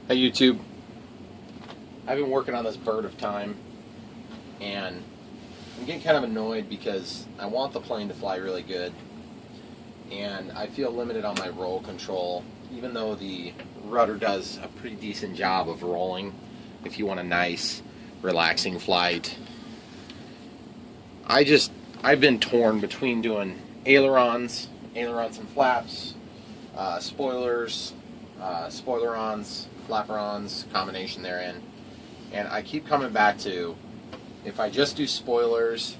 Hey YouTube, I've been working on this bird of time and I'm getting kind of annoyed because I want the plane to fly really good and I feel limited on my roll control, even though the rudder does a pretty decent job of rolling if you want a nice relaxing flight. I've been torn between doing ailerons and flaps, spoilers, spoilerons, flapperons, combination therein, and I keep coming back to, if I just do spoilers,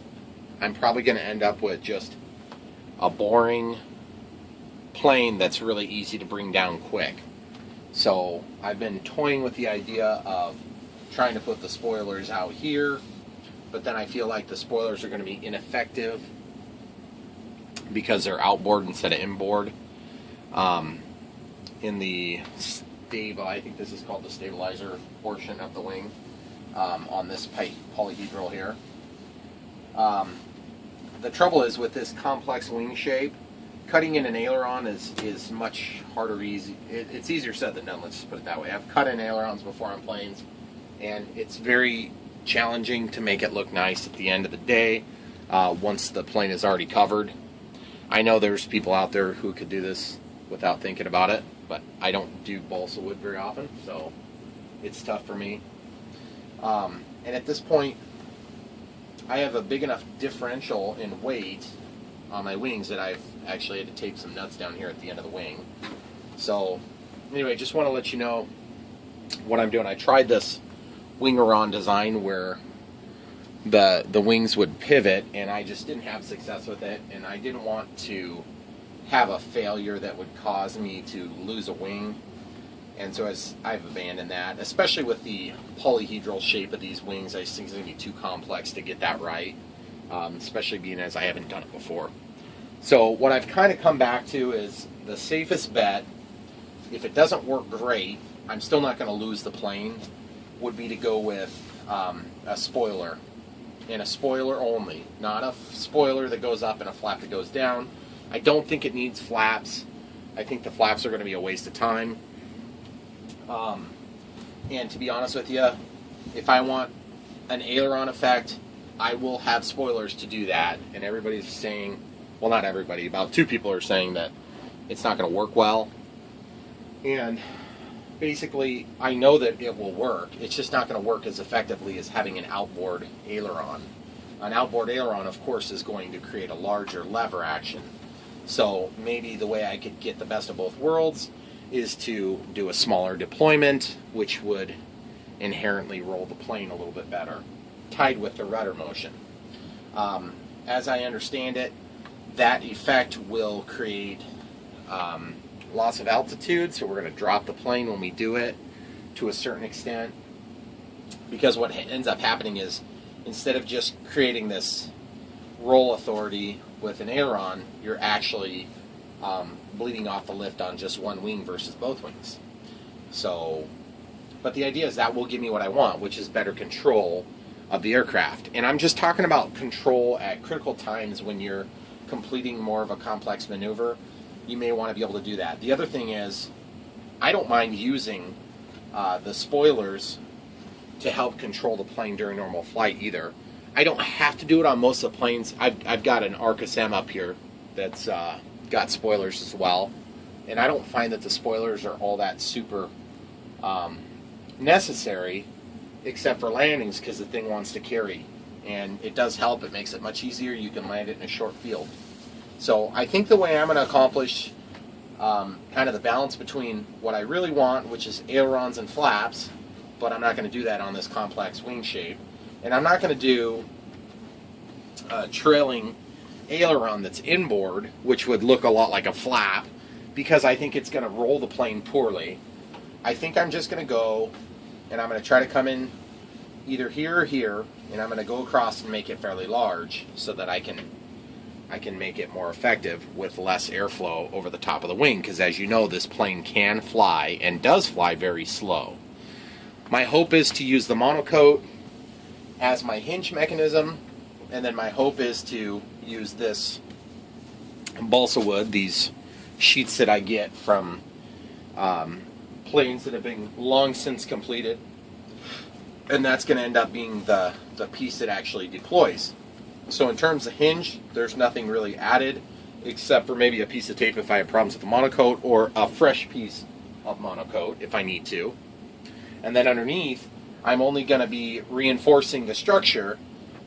I'm probably going to end up with just a boring plane that's really easy to bring down quick. So I've been toying with the idea of trying to put the spoilers out here, but then I feel like the spoilers are going to be ineffective because they're outboard instead of inboard. In the I think this is called the stabilizer portion of the wing, on this polyhedral here. The trouble is with this complex wing shape, cutting in an aileron is much harder. It's easier said than done, let's just put it that way. I've cut in ailerons before on planes, and it's very challenging to make it look nice at the end of the day, once the plane is already covered. I know there's people out there who could do this without thinking about it, but I don't do balsa wood very often, so it's tough for me. And at this point, I have a big enough differential in weight on my wings that I've actually had to tape some nuts down here at the end of the wing. So anyway, just want to let you know what I'm doing. I tried this Aileron design where the wings would pivot, and I just didn't have success with it, and I didn't want to have a failure that would cause me to lose a wing, and so I've abandoned that, especially with the polyhedral shape of these wings. I just think it's going to be too complex to get that right, especially being as I haven't done it before. So what I've kind of come back to is the safest bet, if it doesn't work great, I'm still not going to lose the plane, would be to go with a spoiler, and a spoiler only, not a spoiler that goes up and a flap that goes down. I don't think it needs flaps. I think the flaps are going to be a waste of time. And to be honest with you, if I want an aileron effect, I will have spoilers to do that. And everybody's saying, well, not everybody, about 2 people are saying that it's not going to work well. And basically, I know that it will work. It's just not going to work as effectively as having an outboard aileron. An outboard aileron, of course, is going to create a larger lever action. So maybe the way I could get the best of both worlds is to do a smaller deployment, which would inherently roll the plane a little bit better, tied with the rudder motion. As I understand it, that effect will create loss of altitude, so we're going to drop the plane when we do it to a certain extent, because what ends up happening is, instead of just creating this roll authority with an aileron, you're actually bleeding off the lift on just one wing versus both wings. So, but the idea is that will give me what I want, which is better control of the aircraft. And I'm just talking about control at critical times when you're completing more of a complex maneuver. You may want to be able to do that. The other thing is, I don't mind using the spoilers to help control the plane during normal flight either. I don't have to do it on most of the planes. I've got an Arcus M up here that's got spoilers as well, and I don't find that the spoilers are all that super necessary, except for landings, because the thing wants to carry, and it does help. It makes it much easier. You can land it in a short field. So I think the way I'm going to accomplish kind of the balance between what I really want, which is ailerons and flaps, but I'm not going to do that on this complex wing shape. And I'm not going to do a trailing aileron that's inboard, which would look a lot like a flap, because I think it's going to roll the plane poorly. I think I'm just going to go, and I'm going to try to come in either here or here, and I'm going to go across and make it fairly large so that I can make it more effective with less airflow over the top of the wing, because as you know, this plane can fly and does fly very slow. My hope is to use the monocoat as my hinge mechanism, and then my hope is to use this balsa wood, these sheets that I get from planes that have been long since completed. And that's going to end up being the piece that actually deploys. So in terms of hinge, there's nothing really added except for maybe a piece of tape if I have problems with the monocoat, or a fresh piece of monocoat if I need to. And then underneath, I'm only going to be reinforcing the structure,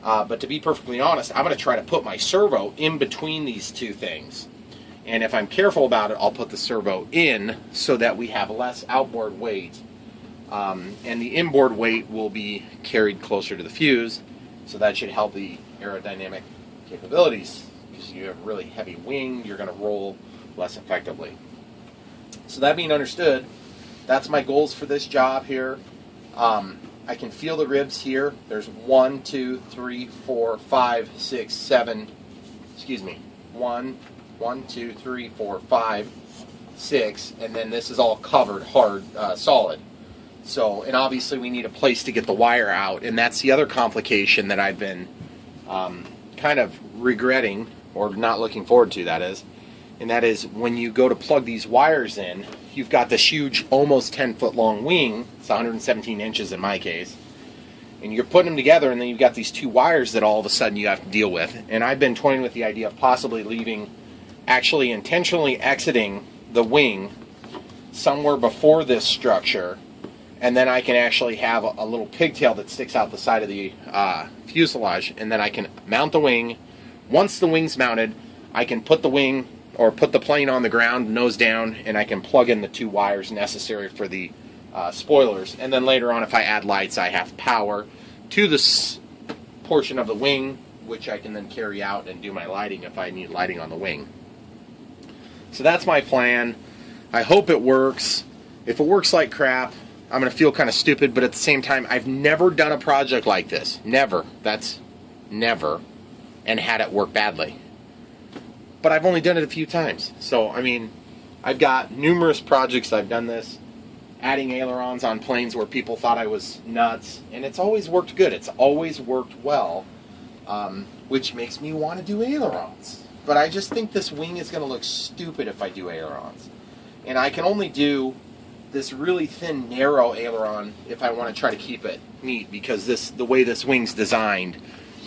but to be perfectly honest, I'm going to try to put my servo in between these two things. And if I'm careful about it, I'll put the servo in so that we have less outboard weight. And the inboard weight will be carried closer to the fuse, so that should help the aerodynamic capabilities. Because you have a really heavy wing, you're going to roll less effectively. So that being understood, that's my goals for this job here. I can feel the ribs here. There's 1, 2, 3, 4, 5, 6, 7. Excuse me. 1, 2, 3, 4, 5, 6, and then this is all covered hard, solid. So, and obviously we need a place to get the wire out, and that's the other complication that I've been kind of regretting, or not looking forward to, that is. And that is when you go to plug these wires in, you've got this huge, almost 10-foot long wing. It's 117 inches in my case. And you're putting them together, and then you've got these two wires that all of a sudden you have to deal with. And I've been toying with the idea of possibly leaving, actually intentionally exiting the wing somewhere before this structure, and then I can actually have a little pigtail that sticks out the side of the fuselage, and then I can mount the wing. Once the wing's mounted, I can put the wing, or put the plane on the ground, nose down, and I can plug in the two wires necessary for the spoilers. And then later on, if I add lights, I have power to this portion of the wing, which I can then carry out and do my lighting if I need lighting on the wing. So that's my plan. I hope it works. If it works like crap, I'm going to feel kind of stupid, but at the same time, I've never done a project like this. Never. That's never. And had it work badly. But I've only done it a few times. So, I mean, I've got numerous projects I've done this. Adding ailerons on planes where people thought I was nuts. And it's always worked good. It's always worked well. Which makes me want to do ailerons. But I just think this wing is going to look stupid if I do ailerons. And I can only do this really thin, narrow aileron if I want to try to keep it neat, because the way this wing's designed,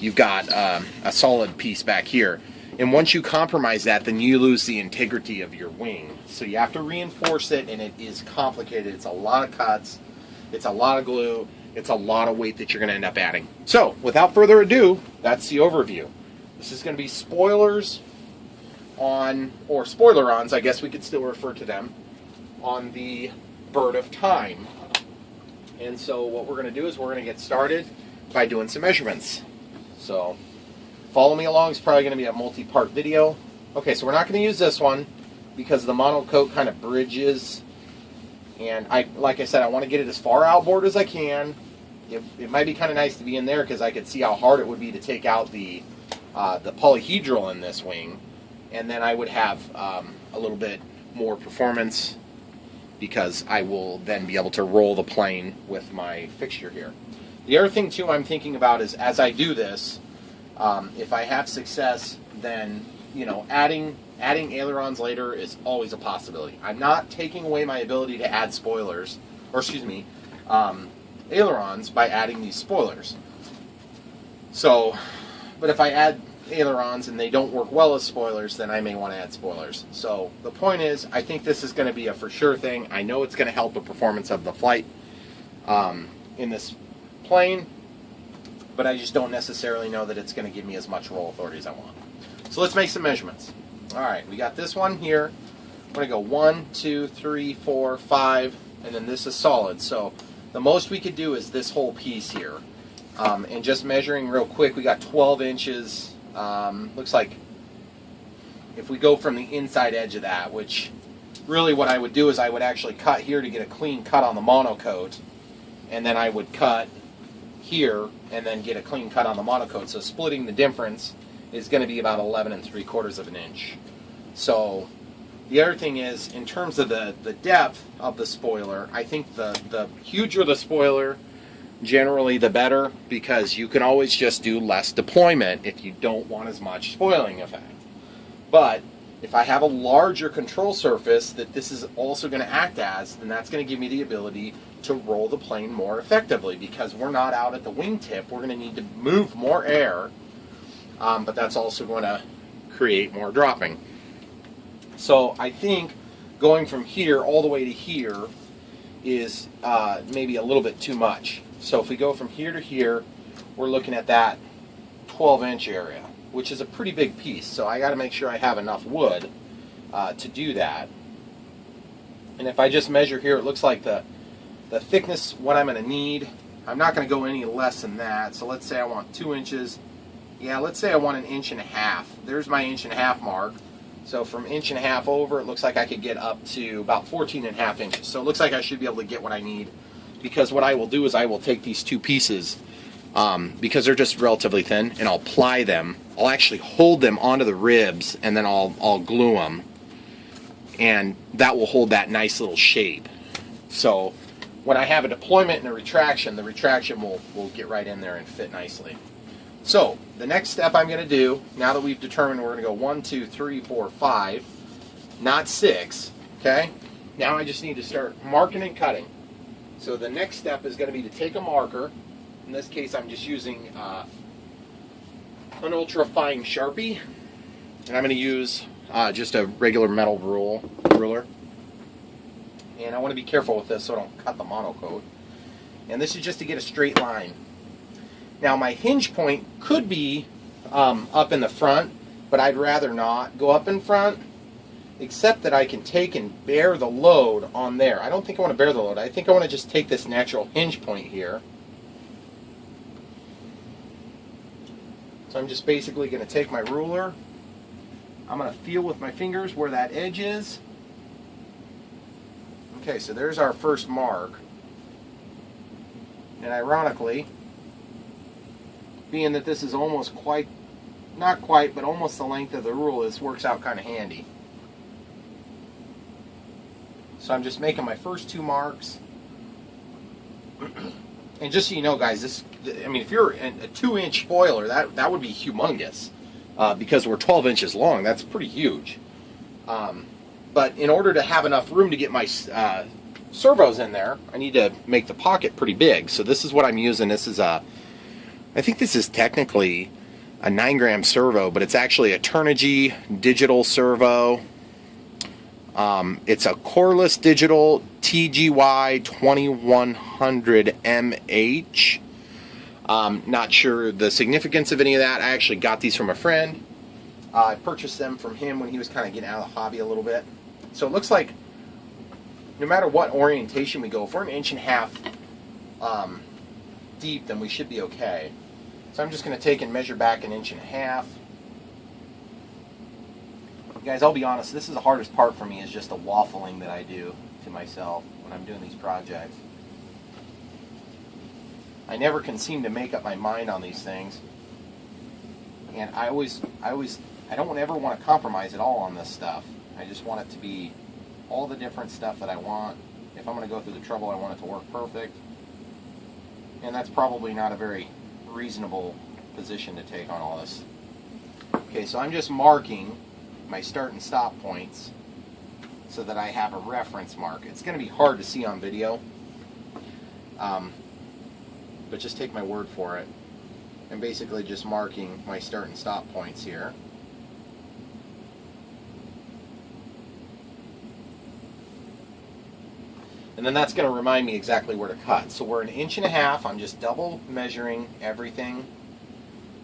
you've got a solid piece back here. And once you compromise that, then you lose the integrity of your wing. So you have to reinforce it, and it is complicated. It's a lot of cuts. It's a lot of glue. It's a lot of weight that you're going to end up adding. So, without further ado, that's the overview. This is going to be spoilers on, or spoilerons, I guess we could still refer to them, on the Bird of Time. And so what we're going to do is we're going to get started by doing some measurements. So follow me along. It's probably going to be a multi-part video. Okay, so we're not going to use this one because the monocoat kind of bridges, and like I said, I want to get it as far outboard as I can. It might be kind of nice to be in there because I could see how hard it would be to take out the polyhedral in this wing, and then I would have a little bit more performance, because I will then be able to roll the plane with my fixture here. The other thing too I'm thinking about is, as I do this, if I have success, then adding ailerons later is always a possibility. I'm not taking away my ability to add spoilers, or excuse me, ailerons by adding these spoilers. So, but if I add ailerons and they don't work well as spoilers, then I may want to add spoilers. So the point is, I think this is going to be a for sure thing. I know it's going to help the performance of the flight in this plane, but I just don't necessarily know that it's going to give me as much roll authority as I want. So let's make some measurements. Alright, we got this one here. I'm going to go 1, 2, 3, 4, 5, and then this is solid. So the most we could do is this whole piece here. And just measuring real quick, we got 12 inches. Looks like if we go from the inside edge of that, which really what I would do is I would actually cut here to get a clean cut on the monocoat, and then I would cut here and then get a clean cut on the monocoat. So splitting the difference is going to be about 11 3/4 of an inch. So the other thing is, in terms of the depth of the spoiler, I think the huger the spoiler, generally the better, because you can always just do less deployment if you don't want as much spoiling effect. But If I have a larger control surface that this is also going to act as, then that's going to give me the ability to roll the plane more effectively, because we're not out at the wingtip. We're going to need to move more air, but that's also going to create more dropping. So I think going from here all the way to here is maybe a little bit too much. So if we go from here to here, we're looking at that 12-inch area, which is a pretty big piece. So I got to make sure I have enough wood to do that. And if I just measure here, it looks like the thickness, what I'm going to need, I'm not going to go any less than that. So let's say I want 2 inches. Yeah, let's say I want 1.5 inches. There's my 1.5 inch mark. So from 1.5 inches over, it looks like I could get up to about 14.5 inches. So it looks like I should be able to get what I need, because what I will do is I will take these two pieces, because they're just relatively thin, and I'll ply them. I'll actually hold them onto the ribs, and then I'll glue them, and that will hold that nice little shape. So when I have a deployment and a retraction, the retraction will get right in there and fit nicely. So the next step I'm going to do, now that we've determined we're going to go 1, 2, 3, 4, 5, not 6, okay? Now I just need to start marking and cutting. So the next step is going to be to take a marker. In this case, I'm just using an ultra fine Sharpie, and I'm going to use just a regular metal ruler. And I want to be careful with this so I don't cut the monocoat. And this is just to get a straight line. Now my hinge point could be up in the front, but I'd rather not go up in front, except that I can take and bear the load on there. I don't think I want to bear the load. I think I want to just take this natural hinge point here. So I'm just basically going to take my ruler. I'm going to feel with my fingers where that edge is. Okay, so there's our first mark. And ironically, being that this is almost quite, not quite, but almost the length of the rule, this works out kind of handy. So I'm just making my first 2 marks. And just so you know, guys, this, I mean, if you're a 2-inch spoiler, that would be humongous, because we're 12 inches long. That's pretty huge. But in order to have enough room to get my servos in there, I need to make the pocket pretty big. So this is what I'm using. This is I think this is technically a 9-gram servo, but it's actually a Turnigy digital servo. It's a coreless digital TGY 2100 MH. Not sure the significance of any of that. I actually got these from a friend. I purchased them from him when he was kind of getting out of the hobby a little bit. So it looks like no matter what orientation we go, if we're 1.5 inches deep, then we should be okay. So I'm just going to take and measure back 1.5 inches. Guys, I'll be honest, this is the hardest part for me, is just the waffling that I do to myself when I'm doing these projects. I never can seem to make up my mind on these things. And I don't ever want to compromise at all on this stuff. I just want it to be all the different stuff that I want. If I'm going to go through the trouble, I want it to work perfect. And that's probably not a very reasonable position to take on all this. Okay, so I'm just marking my start and stop points so that I have a reference mark. It's going to be hard to see on video, but just take my word for it. I'm basically just marking my start and stop points here. And then that's going to remind me exactly where to cut. So we're 1.5 inches. I'm just double measuring everything.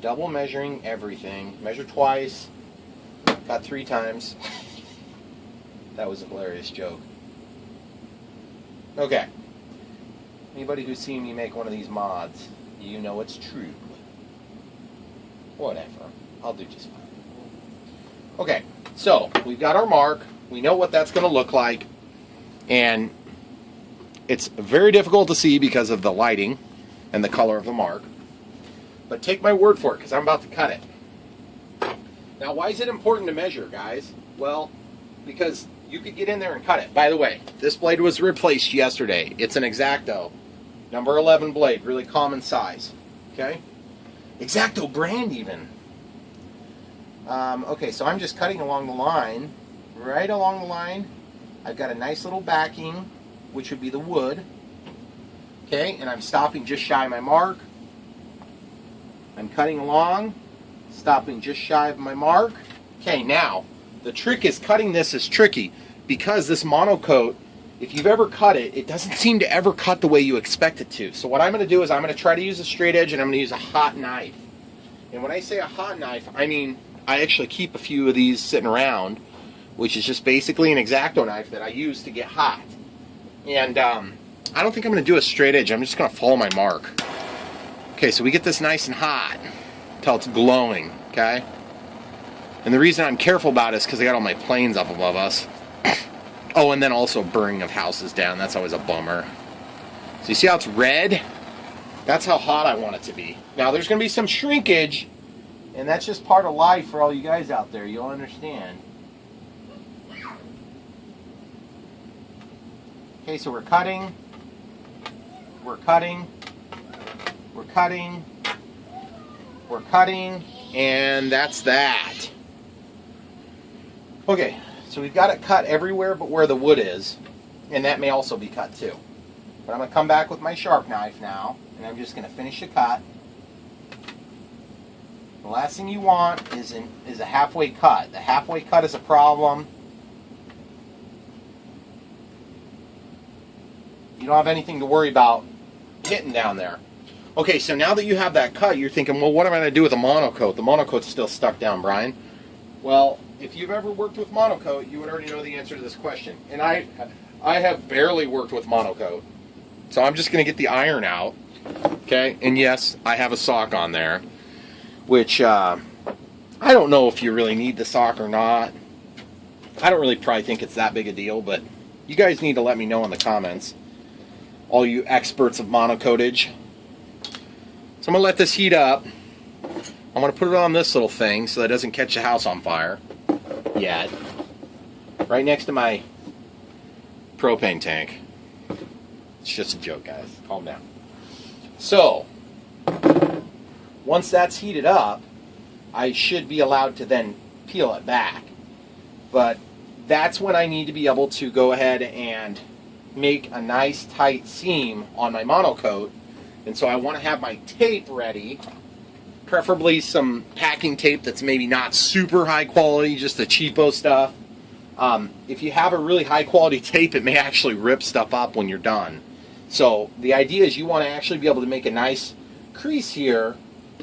Double measuring everything. Measure twice. Cut 3 times. That was a hilarious joke. Okay. Anybody who's seen me make one of these mods, you know it's true. Whatever. I'll do just fine. Okay, so we've got our mark. We know what that's going to look like. And it's very difficult to see because of the lighting and the color of the mark. But take my word for it, because I'm about to cut it. Now, why is it important to measure, guys? Well, because you could get in there and cut it. By the way, this blade was replaced yesterday. It's an X-Acto, number 11 blade, really common size. Okay? X-Acto brand even. Okay, so I'm just cutting along the line. Right along the line, I've got a nice little backing, which would be the wood. Okay, and I'm stopping just shy of my mark. I'm cutting along, stopping just shy of my mark. Okay, now, the trick is cutting this is tricky because this monocoat, if you've ever cut it, it doesn't seem to ever cut the way you expect it to. So what I'm going to do is I'm going to try to use a straight edge and I'm going to use a hot knife. And when I say a hot knife, I mean I actually keep a few of these sitting around, which is just basically an X-Acto knife that I use to get hot. And I don't think I'm going to do a straight edge. I'm just going to follow my mark. Okay, so we get this nice and hot until it's glowing, okay? And the reason I'm careful about it is because I got all my planes up above us. Oh, and then also burning of houses down. That's always a bummer. So you see how it's red? That's how hot I want it to be. Now, there's going to be some shrinkage, and that's just part of life for all you guys out there. You'll understand. Okay, so we're cutting. We're cutting. We're cutting. We're cutting. And that's that. Okay, so we've got it cut everywhere but where the wood is. And that may also be cut too. But I'm going to come back with my sharp knife now. And I'm just going to finish the cut. The last thing you want is a halfway cut. The halfway cut is a problem. You don't have anything to worry about hitting down there. Okay, so now that you have that cut, you're thinking, well, what am I going to do with a monocoat? The monocoat's still stuck down, Brian. Well, if you've ever worked with monocoat, you would already know the answer to this question. And I have barely worked with monocoat. So I'm just going to get the iron out. Okay, and yes, I have a sock on there, which I don't know if you really need the sock or not. I don't really probably think it's that big a deal, but you guys need to let me know in the comments, all you experts of monocoatage. So I'm going to let this heat up. I'm going to put it on this little thing so that it doesn't catch the house on fire yet. Right next to my propane tank. It's just a joke, guys. Calm down. So, once that's heated up, I should be allowed to then peel it back. But that's when I need to be able to go ahead and make a nice tight seam on my monocoat. And so I want to have my tape ready, preferably some packing tape that's maybe not super high quality, just the cheapo stuff. If you have a really high quality tape, it may actually rip stuff up when you're done. So the idea is you want to actually be able to make a nice crease here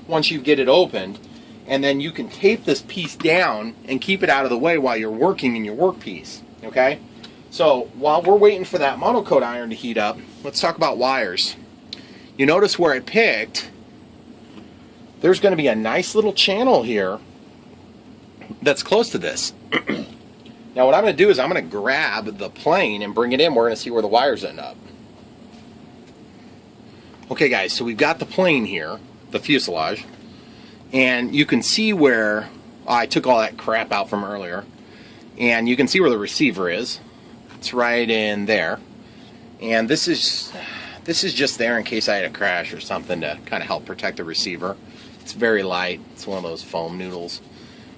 once you get it opened, and then you can tape this piece down and keep it out of the way while you're working in your workpiece. Okay? So while we're waiting for that monocoat iron to heat up, let's talk about wires. You notice where I picked, there's going to be a nice little channel here that's close to this. Now what I'm going to do is I'm going to grab the plane and bring it in. We're going to see where the wires end up. Okay guys, so we've got the plane here, the fuselage, and you can see where I took all that crap out from earlier, and you can see where the receiver is. It's right in there, and this is just there in case I had a crash or something to kind of help protect the receiver. It's very light. It's one of those foam noodles.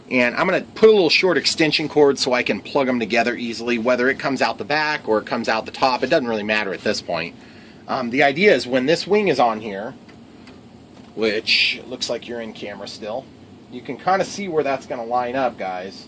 And I'm going to put a little short extension cord so I can plug them together easily, whether it comes out the back or it comes out the top. It doesn't really matter at this point. The idea is when this wing is on here, which looks like you're in camera still, you can kind of see where that's going to line up, guys.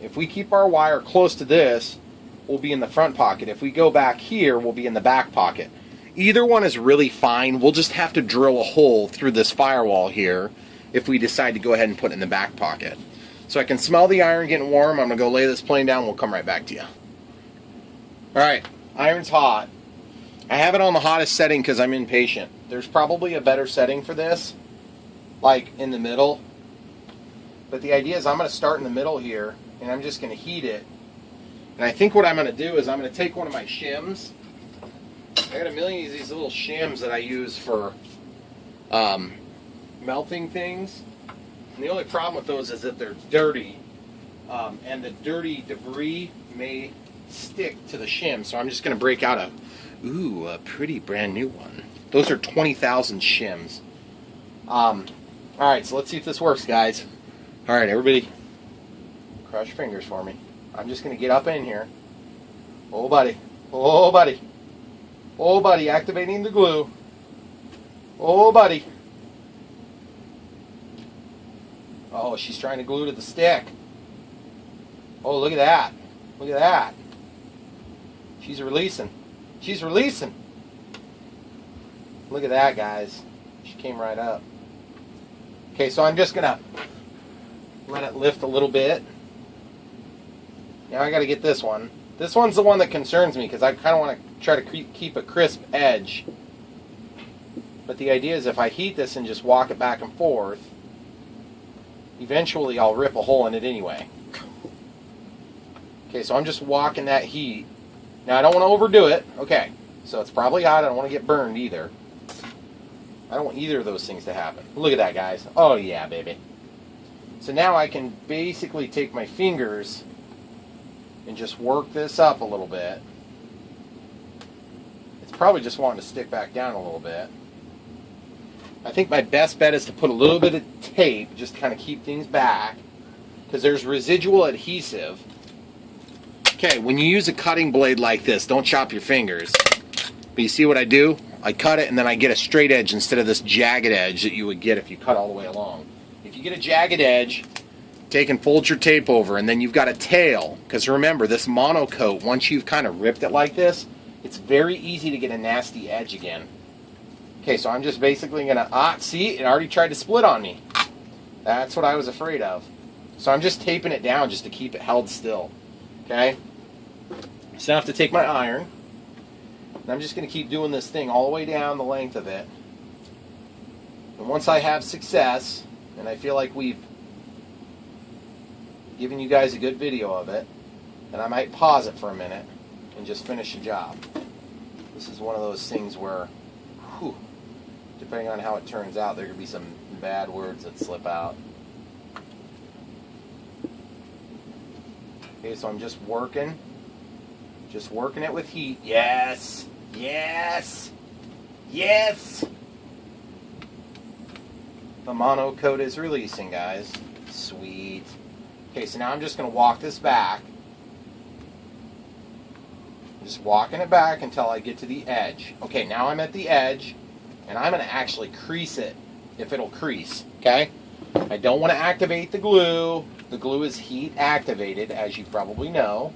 If we keep our wire close to this, we'll be in the front pocket. If we go back here, we'll be in the back pocket. Either one is really fine. We'll just have to drill a hole through this firewall here if we decide to go ahead and put it in the back pocket. So I can smell the iron getting warm. I'm going to go lay this plane down. We'll come right back to you. Alright, iron's hot. I have it on the hottest setting because I'm impatient. There's probably a better setting for this, like in the middle. But the idea is I'm going to start in the middle here, and I'm just going to heat it. And I think what I'm going to do is I'm going to take one of my shims. I got a million of these little shims that I use for melting things. And the only problem with those is that they're dirty. And the dirty debris may stick to the shim. So I'm just going to break out a pretty brand new one. Those are 20,000 shims. Alright, so let's see if this works, guys. Alright, everybody, cross your fingers for me. I'm just going to get up in here. Oh, buddy. Oh, buddy. Oh, buddy, activating the glue. Oh, buddy. Oh, she's trying to glue to the stick. Oh, look at that. Look at that. She's releasing. She's releasing. Look at that, guys. She came right up. Okay, so I'm just going to let it lift a little bit. Now I got to get this one. This one's the one that concerns me because I kind of want to try to keep a crisp edge. But the idea is if I heat this and just walk it back and forth, eventually I'll rip a hole in it anyway. Okay, so I'm just walking that heat. Now I don't want to overdo it. Okay, so it's probably hot. I don't want to get burned either. I don't want either of those things to happen. Look at that, guys. Oh yeah, baby. So now I can basically take my fingers and just work this up a little bit. It's probably just wanting to stick back down a little bit. I think my best bet is to put a little bit of tape just to kind of keep things back because there's residual adhesive. Okay, when you use a cutting blade like this, don't chop your fingers. But you see what I do? I cut it and then I get a straight edge instead of this jagged edge that you would get if you cut all the way along. If you get a jagged edge, take and fold your tape over, and then you've got a tail. Because remember, this monocoat, once you've kind of ripped it like this, it's very easy to get a nasty edge again. Okay, so I'm just basically going to, see, it already tried to split on me. That's what I was afraid of. So I'm just taping it down just to keep it held still. Okay? So now I have to take my iron, and I'm just going to keep doing this thing all the way down the length of it. And once I have success, and I feel like we've given you guys a good video of it, then I might pause it for a minute and just finish the job. This is one of those things where, whew, depending on how it turns out, there could be some bad words that slip out. Okay, so I'm just working it with heat. Yes, yes, yes. The monocoat is releasing, guys. Sweet. Okay, so now I'm just going to walk this back. Just walking it back until I get to the edge. Okay, now I'm at the edge, and I'm going to actually crease it, if it'll crease, okay? I don't want to activate the glue. The glue is heat activated, as you probably know.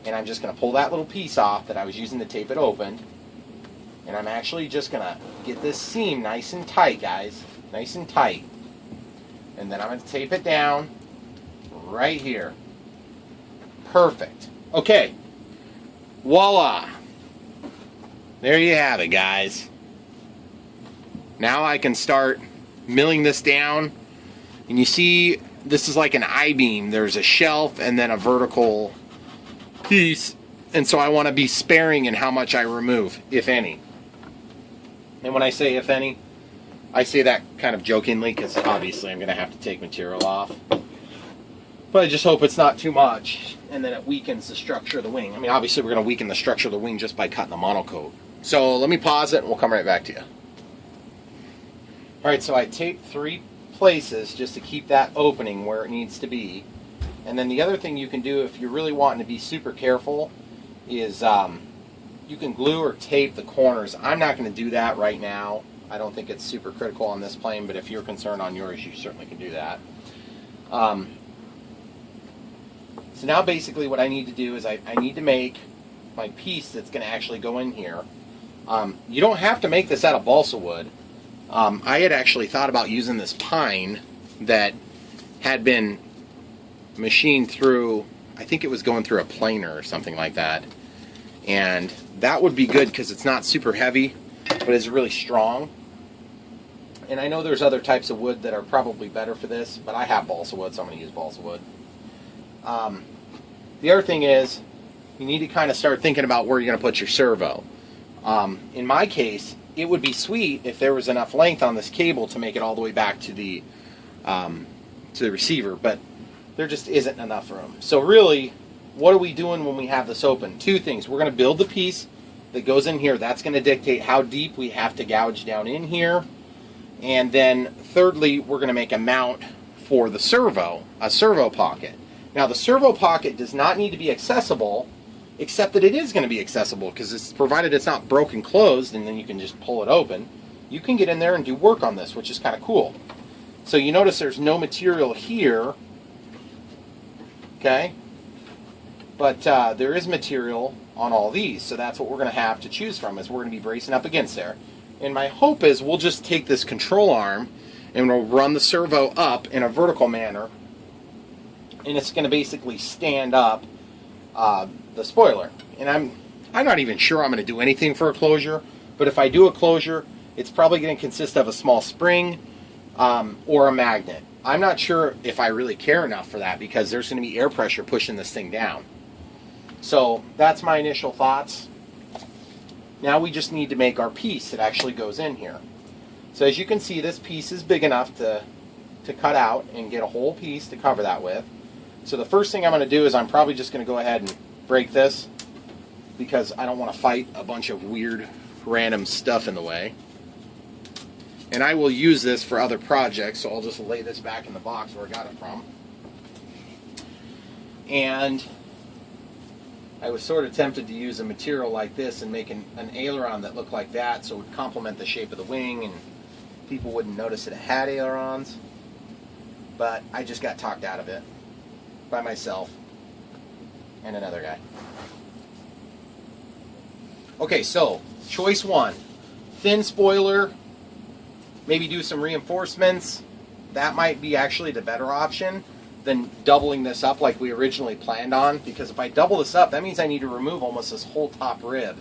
And I'm just going to pull that little piece off that I was using to tape it open. And I'm actually just going to get this seam nice and tight, guys. Nice and tight. And then I'm going to tape it down right here. Perfect. Okay. Voila. There you have it, guys. Now I can start milling this down. And you see, this is like an I-beam. There's a shelf and then a vertical piece. And so I want to be sparing in how much I remove, if any. And when I say if any, I say that kind of jokingly because obviously I'm going to have to take material off. But I just hope it's not too much and then it weakens the structure of the wing. I mean, obviously we're going to weaken the structure of the wing just by cutting the monocoat. So let me pause it and we'll come right back to you. Alright, so I taped 3 places just to keep that opening where it needs to be. And then the other thing you can do if you're really wanting to be super careful is you can glue or tape the corners. I'm not going to do that right now. I don't think it's super critical on this plane, but if you're concerned on yours, you certainly can do that. So now basically what I need to do is I need to make my piece that's going to actually go in here. You don't have to make this out of balsa wood. I had actually thought about using this pine that had been machined through, I think it was going through a planer or something like that. And that would be good because it's not super heavy, but it's really strong. And I know there's other types of wood that are probably better for this, but I have balsa wood, so I'm going to use balsa wood. The other thing is, you need to kind of start thinking about where you're going to put your servo. In my case, it would be sweet if there was enough length on this cable to make it all the way back to the receiver, but there just isn't enough room. So really, what are we doing when we have this open? 2 things. We're going to build the piece that goes in here. That's going to dictate how deep we have to gouge down in here. And then thirdly, we're going to make a mount for the servo, a servo pocket. Now the servo pocket does not need to be accessible, except that it is going to be accessible because it's provided it's not broken closed and then you can just pull it open. You can get in there and do work on this, which is kind of cool. So you notice there's no material here, okay? But there is material on all these, so that's what we're going to have to choose from, is we're going to be bracing up against there. And my hope is we'll just take this control arm and we'll run the servo up in a vertical manner, and it's going to basically stand up the spoiler. And I'm not even sure I'm going to do anything for a closure, but if I do a closure, it's probably going to consist of a small spring or a magnet. I'm not sure if I really care enough for that because there's going to be air pressure pushing this thing down. So that's my initial thoughts. Now we just need to make our piece that actually goes in here. So as you can see, this piece is big enough to cut out and get a whole piece to cover that with. So the first thing I'm going to do is I'm probably just going to go ahead and break this because I don't want to fight a bunch of weird random stuff in the way. And I will use this for other projects, so I'll just lay this back in the box where I got it from. And I was sort of tempted to use a material like this and make an aileron that looked like that, so it would complement the shape of the wing and people wouldn't notice that it had ailerons. But I just got talked out of it by myself and another guy. Okay, so choice one, thin spoiler, maybe do some reinforcements. That might be actually the better option than doubling this up like we originally planned on, because if I double this up, that means I need to remove almost this whole top rib.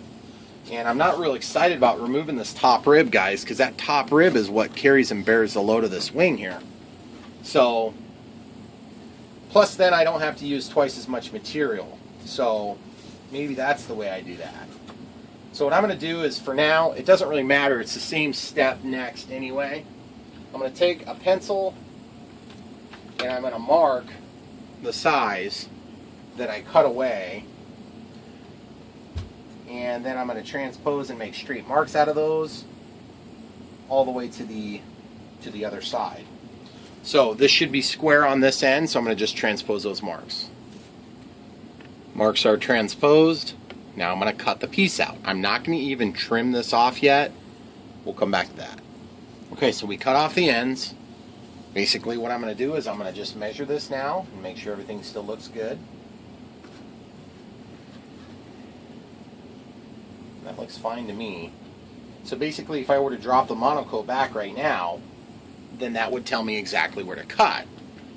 And I'm not real excited about removing this top rib, guys, because that top rib is what carries and bears the load of this wing here. So, plus then I don't have to use twice as much material. So maybe that's the way I do that. So what I'm going to do is, for now, it doesn't really matter. It's the same step next anyway. I'm going to take a pencil and I'm going to mark the size that I cut away. And then I'm going to transpose and make straight marks out of those all the way to the other side. So this should be square on this end, so I'm going to just transpose those marks. Marks are transposed. Now I'm going to cut the piece out. I'm not going to even trim this off yet. We'll come back to that. Okay, so we cut off the ends. Basically what I'm going to do is I'm going to just measure this now and make sure everything still looks good. That looks fine to me. So basically if I were to drop the monocoque back right now, then that would tell me exactly where to cut.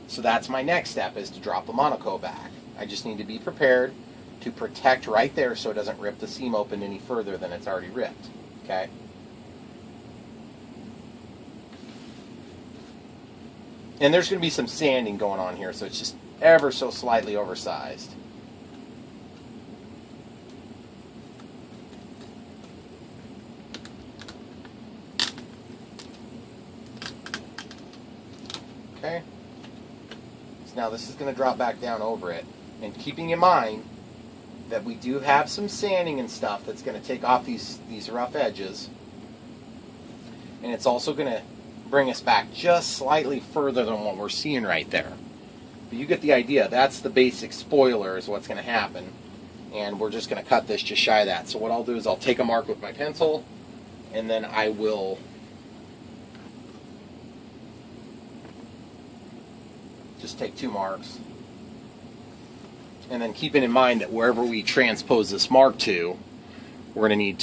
So that's my next step, is to drop the monocoque back. I just need to be prepared to protect right there so it doesn't rip the seam open any further than it's already ripped. Okay? And there's going to be some sanding going on here, so it's just ever so slightly oversized. Okay? So now this is going to drop back down over it. And keeping in mind that we do have some sanding and stuff that's going to take off these rough edges. And it's also going to bring us back just slightly further than what we're seeing right there. But you get the idea. That's the basic spoiler is what's going to happen. And we're just going to cut this just shy of that. So what I'll do is I'll take a mark with my pencil, and then I will just take 2 marks. And then keeping in mind that wherever we transpose this mark to, we're going to need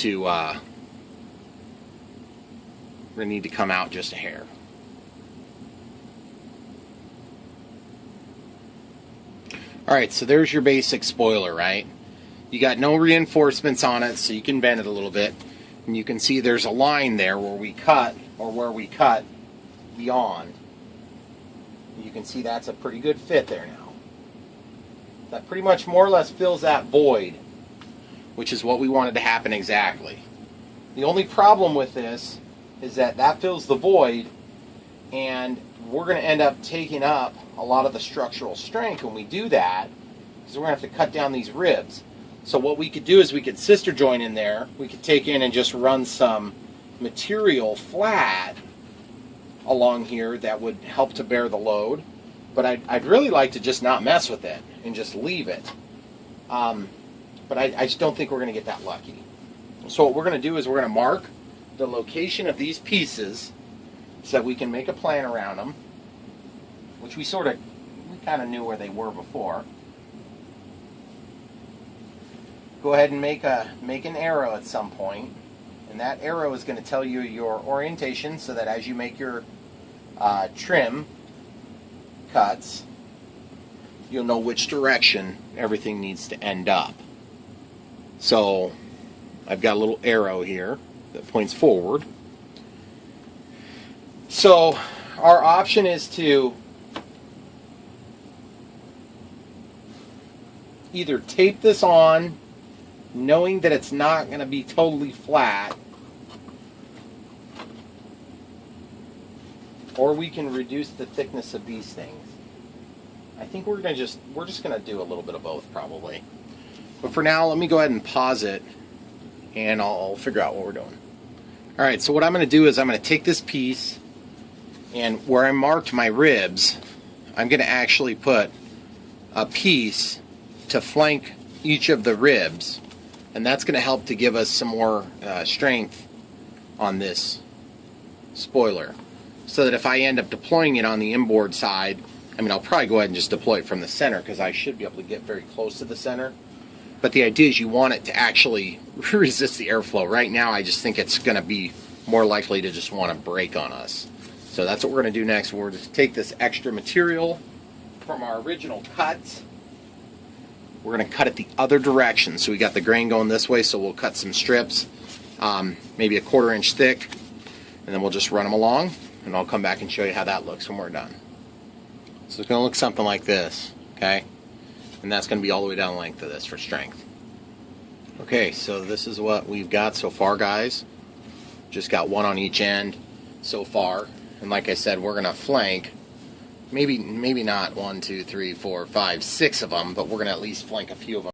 to come out just a hair. Alright, so there's your basic spoiler, right? You got no reinforcements on it, so you can bend it a little bit. And you can see there's a line there where we cut, or where we cut beyond. You can see that's a pretty good fit there now. That pretty much more or less fills that void, which is what we wanted to happen exactly. The only problem with this is that that fills the void, and we're going to end up taking up a lot of the structural strength when we do that, because we're going to have to cut down these ribs. So what we could do is we could sister join in there. We could take in and just run some material flat along here that would help to bear the load, but I'd really like to just not mess with it and just leave it. But I just don't think we're going to get that lucky. So what we're going to do is we're going to mark the location of these pieces so that we can make a plan around them, which we kind of knew where they were before. Go ahead and make an arrow at some point, and that arrow is going to tell you your orientation so that as you make your trim cuts, you'll know which direction everything needs to end up. So I've got a little arrow here that points forward. So our option is to either tape this on, knowing that it's not going to be totally flat, or we can reduce the thickness of these things. I think we're just going to do a little bit of both probably. But for now, let me go ahead and pause it, and I'll figure out what we're doing. All right, so what I'm going to do is I'm going to take this piece, and where I marked my ribs, I'm going to actually put a piece to flank each of the ribs, and that's going to help to give us some more strength on this spoiler, so that if I end up deploying it on the inboard side, I mean, I'll probably go ahead and just deploy it from the center because I should be able to get very close to the center. But the idea is you want it to actually resist the airflow. Right now, I just think it's going to be more likely to just want to break on us. So that's what we're going to do next. We're going to take this extra material from our original cut. We're going to cut it the other direction. So we got the grain going this way, so we'll cut some strips, maybe a 1/4 inch thick, and then we'll just run them along, and I'll come back and show you how that looks when we're done. So it's going to look something like this, okay? And that's going to be all the way down the length of this for strength. Okay, so this is what we've got so far, guys. Just got one on each end so far. And like I said, we're going to flank, maybe not 1, 2, 3, 4, 5, 6 of them, but we're going to at least flank a few of them.